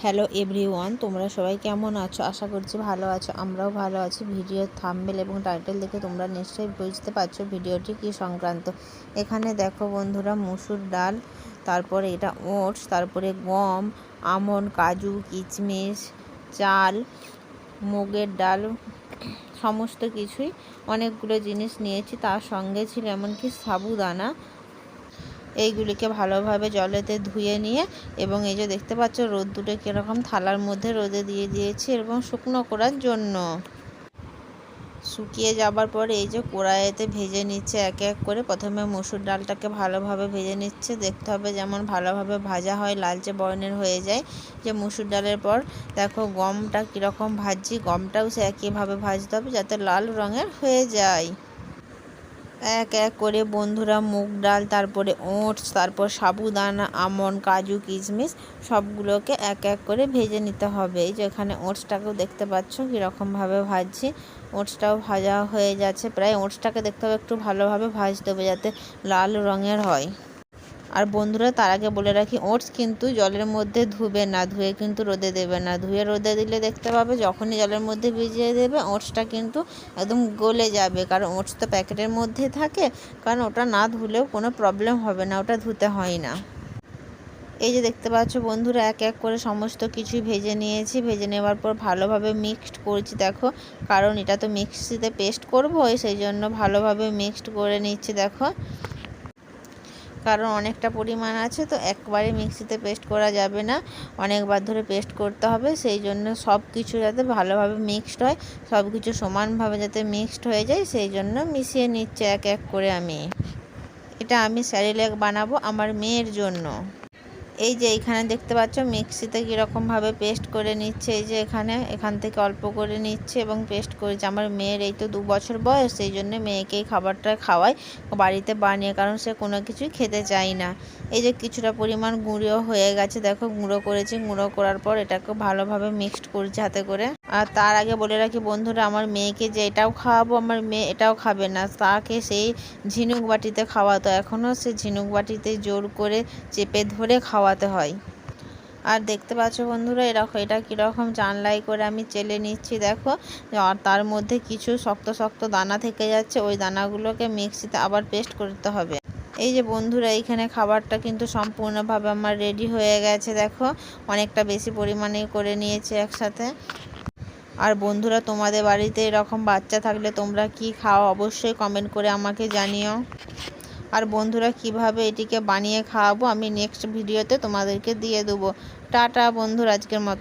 Hello everyone, তোমরা সবাই কেমন আছো? আশা করছি ভালো আছো। আমরাও ভালো আছি। ভিডিওর থাম্বনেল এবং টাইটেল দেখে তোমরা নিশ্চয়ই বুঝতে পারছো ভিডিওটি কী সংক্রান্ত। এখানে দেখো বন্ধুরা, মসুর ডাল, তারপরে এটা ওটস, তারপরে গম, আমন্ড, কাজু, কিশমিশ, চাল, মুগের ডাল, সমস্ত কিছুই অনেকগুলো জিনিস নিয়েছি। তার সঙ্গে ছিল এমনকি সাবুদানা। এইগুলিকে ভালোভাবে জলেতে ধুয়ে নিয়ে, এবং এই যে দেখতে পাচ্ছ রোদ্দুরে কীরকম থালার মধ্যে রোদে দিয়ে দিয়েছি এবং শুকনো করার জন্য। শুকিয়ে যাবার পরে এই যে কড়াইতে ভেজে নিচ্ছে এক এক করে। প্রথমে মসুর ডালটাকে ভালোভাবে ভেজে নিচ্ছে। দেখতে হবে যেমন ভালোভাবে ভাজা হয়, লালচে বর্ণের হয়ে যায়। যে মসুর ডালের পর দেখো গমটা কীরকম ভাজছি, গমটাও সে একইভাবে ভাজতে হবে যাতে লাল রঙের হয়ে যায়। এক এক করে বন্ধুরা মুগ ডাল, তারপরে ওটস, তারপর সাবুদানা, আমন্ড, কাজু, কিশমিশ সবগুলোকে এক এক করে ভেজে নিতে হবে। এই যে এখানে ওটসটাকেও দেখতে পাচ্ছ কীরকমভাবে ভাজছি। ওটসটাও ভাজা হয়ে যাচ্ছে প্রায়। ওটসটাকে দেখতে হবে একটু ভালোভাবে ভাজতে হবে যাতে লাল রঙের হয়। আর বন্ধুরা, তার আগে বলে রাখি, ওটস কিন্তু জলের মধ্যে ধুবে না, ধুয়ে কিন্তু রোদে দেবে না। ধুয়ে রোদে দিলে দেখতে পাবে যখনই জলের মধ্যে ভিজিয়ে দেবে ওটসটা কিন্তু একদম গলে যাবে, কারণ ওটস তো প্যাকেটের মধ্যে থাকে। কারণ ওটা না ধুলেও কোনো প্রবলেম হবে না, ওটা ধুতে হয় না। এই যে দেখতে পাচ্ছ বন্ধুরা, এক এক করে সমস্ত কিছুই ভেজে নিয়েছি। ভেজে নেওয়ার পর ভালোভাবে মিক্সড করছি দেখো, কারণ এটা তো মিক্সিতে পেস্ট করবো, সেই জন্য ভালোভাবে মিক্সড করে নিচ্ছি দেখো। কারণ অনেকটা পরিমাণ আছে তো একবারে মিক্সিতে পেস্ট করা যাবে না, অনেকবার ধরে পেস্ট করতে হবে। সেই জন্য সব কিছু যাতে ভালোভাবে মিক্সড হয়, সব কিছু সমানভাবে যাতে মিক্সড হয়ে যায়, সেই জন্য মিশিয়ে নিচ্ছে এক এক করে আমি। এটা আমি স্যারিল্যাক বানাবো আমার মেয়ের জন্য। এই যে এইখানে দেখতে পাচ্ছ মিক্সিতে কীরকমভাবে পেস্ট করে নিচ্ছে। এই যে এখান থেকে অল্প করে নিচ্ছে এবং পেস্ট করেছে। আমার মেয়ের এই তো 2 বছর বয়স, সেই জন্য মেয়েকেই খাবারটা খাওয়াই বাড়িতে বানিয়ে, কারণ সে কোনো কিছুই খেতে চায় না। এই যে কিছুটা পরিমাণ গুঁড়ো হয়ে গেছে দেখো, গুঁড়ো করেছি। গুঁড়ো করার পর এটাকে ভালোভাবে মিক্সড করছি হাতে করে। আর তার আগে বলে রাখি বন্ধুরা, আমার মেয়েকে যে এটাও খাওয়াবো, আমার মেয়ে এটাও খাবে না। তাকে সেই ঝিনুক বাটিতে খাওয়াতো, এখনও সে ঝিনুক বাটিতে জোর করে চেপে ধরে খাওয়াতে হয়। আর দেখতে পাচ্ছ বন্ধুরা, এটা কীরকম জানলাই করে আমি চেলে নিচ্ছি দেখো। আর তার মধ্যে কিছু শক্ত শক্ত দানা থেকে যাচ্ছে, ওই দানাগুলোকে মিক্সিতে আবার পেস্ট করতে হবে। এই যে বন্ধুরা, এইখানে খাবারটা কিন্তু সম্পূর্ণভাবে আমার রেডি হয়ে গেছে দেখো। অনেকটা বেশি পরিমাণে করে নিয়েছি একসাথে। আর বন্ধুরা, তোমাদের বাড়িতে এরকম বাচ্চা থাকলে তোমরা কি খাও অবশ্যই কমেন্ট করে আমাকে জানিও। আর বন্ধুরা, কিভাবে এটিকে বানিয়ে খাওয়াবো আমি নেক্সট ভিডিওতে তোমাদেরকে দিয়ে দেবো। টাটা বন্ধুরা, আজকের মতো।